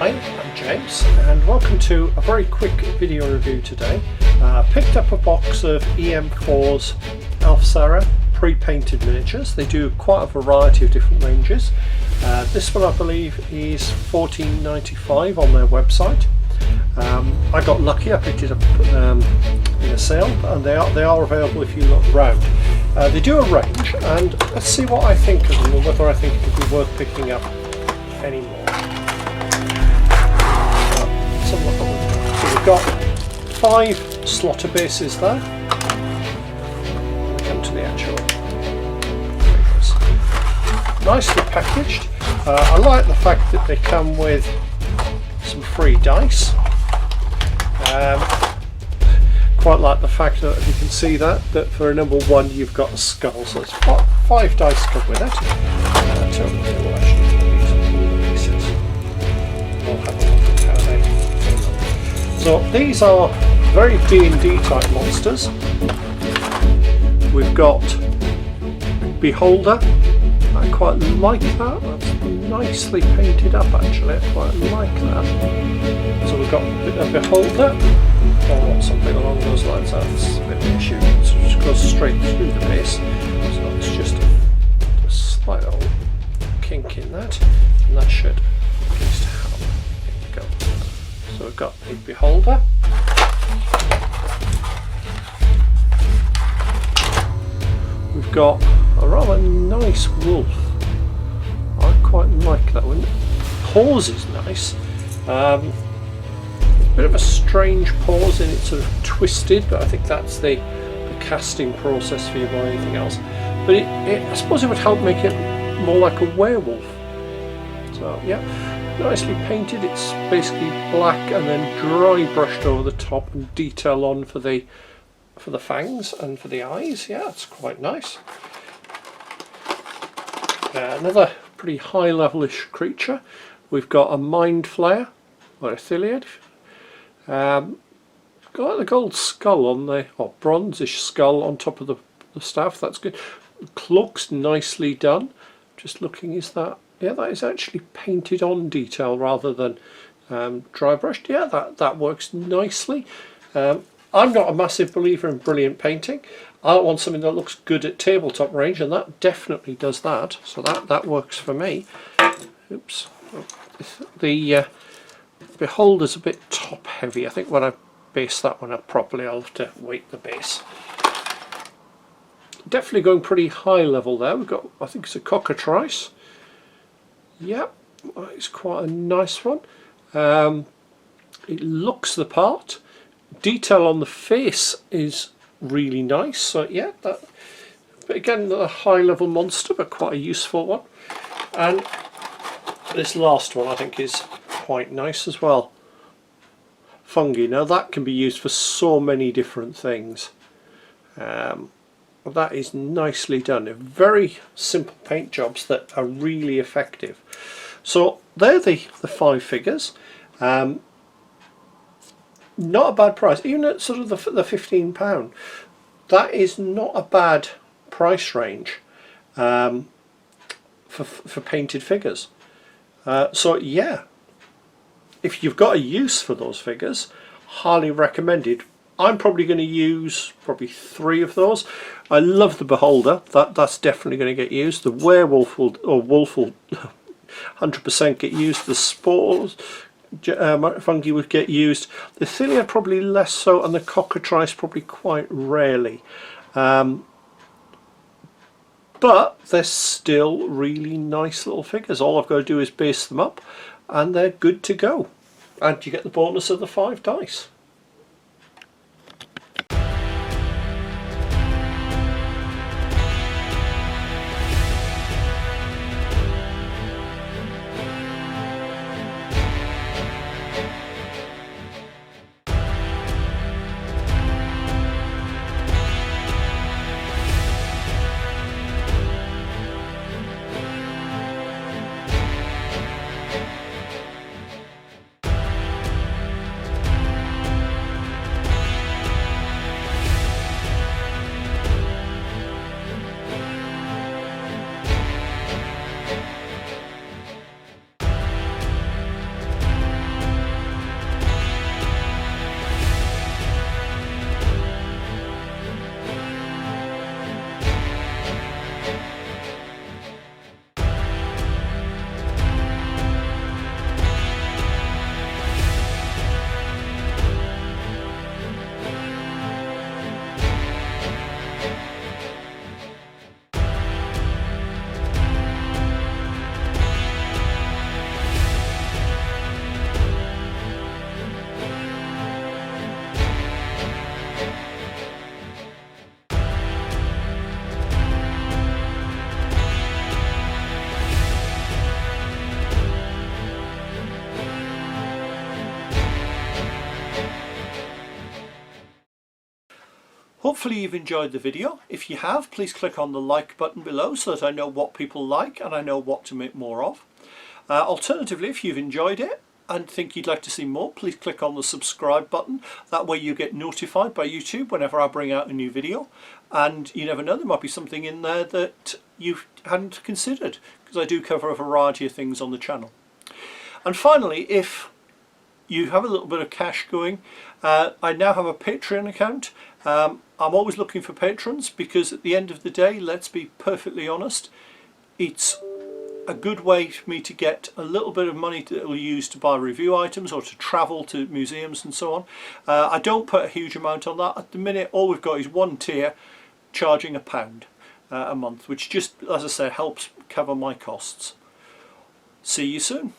Hi, I'm James and welcome to a very quick video review today. Picked up a box of eM4's Elf pre-painted miniatures. They do quite a variety of different ranges. This one I believe is $14.95 on their website. I got lucky, I picked it up in a sale, and they are available if you look round. They do a range, and let's see what I think of them and whether I think it would be worth picking up anymore. So we've got 5 slaughter bases there. We come to the actual figures. Nicely packaged. I like the fact that they come with some free dice. Quite like the fact that you can see that for a number 1 you've got a skull, so it's 5 dice come with it. So these are very D&D type monsters. We've got Beholder. I quite like that. That's nicely painted up actually. I quite like that. So we've got a Beholder, or something along those lines. That's a bit of an issue. So it just goes straight through the base. So it's just a slight little kink in that, and that should at least help. There we go. So we've got a Beholder. We've got a rather nice wolf. I quite like that one. Paws is nice. Bit of a strange pause in it, sort of twisted, but I think that's the casting process for you more than anything else. But I suppose it would help make it more like a werewolf. So yeah, nicely painted. It's basically black and then dry brushed over the top and detail on for the fangs and for the eyes. Yeah, it's quite nice. Another pretty high level-ish creature. We've got a mind flayer or a Thiliad. Got the gold skull on the, or bronzish skull on top of the staff. That's good. Cloak's nicely done. Just looking, is that, yeah, that is actually painted on detail rather than dry brushed. Yeah, that works nicely. I'm not a massive believer in brilliant painting. I want something that looks good at tabletop range, and that definitely does that. So that works for me. Oops. The Beholder's a bit top heavy. I think when I base that one up properly I'll have to weight the base. Definitely going pretty high level there. We've got, I think it's a cockatrice. Yep, it's quite a nice one. It looks the part. Detail on the face is really nice. So yeah, that. But again, a high level monster, but quite a useful one. And this last one I think is quite nice as well. Fungi. Now that can be used for so many different things. That is nicely done. Very simple paint jobs that are really effective. So they're the 5 figures. Not a bad price, even at sort of the £15. That is not a bad price range for painted figures. So yeah, if you've got a use for those figures, highly recommended. I'm probably going to use 3 of those. I love the Beholder. That's definitely going to get used. The werewolf wolf will 100% get used. The spores fungi would get used. The Thiliad probably less so, and the cockatrice probably quite rarely. But they're still really nice little figures. All I've got to do is base them up and they're good to go. And you get the bonus of the 5 dice. Hopefully you've enjoyed the video. If you have, please click on the like button below so that I know what people like and I know what to make more of. Alternatively, if you've enjoyed it and think you'd like to see more, please click on the subscribe button. That way you get notified by YouTube whenever I bring out a new video. And you never know, there might be something in there that you hadn't considered, because I do cover a variety of things on the channel. And finally, if you have a little bit of cash going, I now have a Patreon account. I'm always looking for patrons, because at the end of the day, let's be perfectly honest, it's a good way for me to get a little bit of money that will use to buy review items or to travel to museums and so on. I don't put a huge amount on that. At the minute, all we've got is one tier charging £1 a month, which just, as I say, helps cover my costs. See you soon.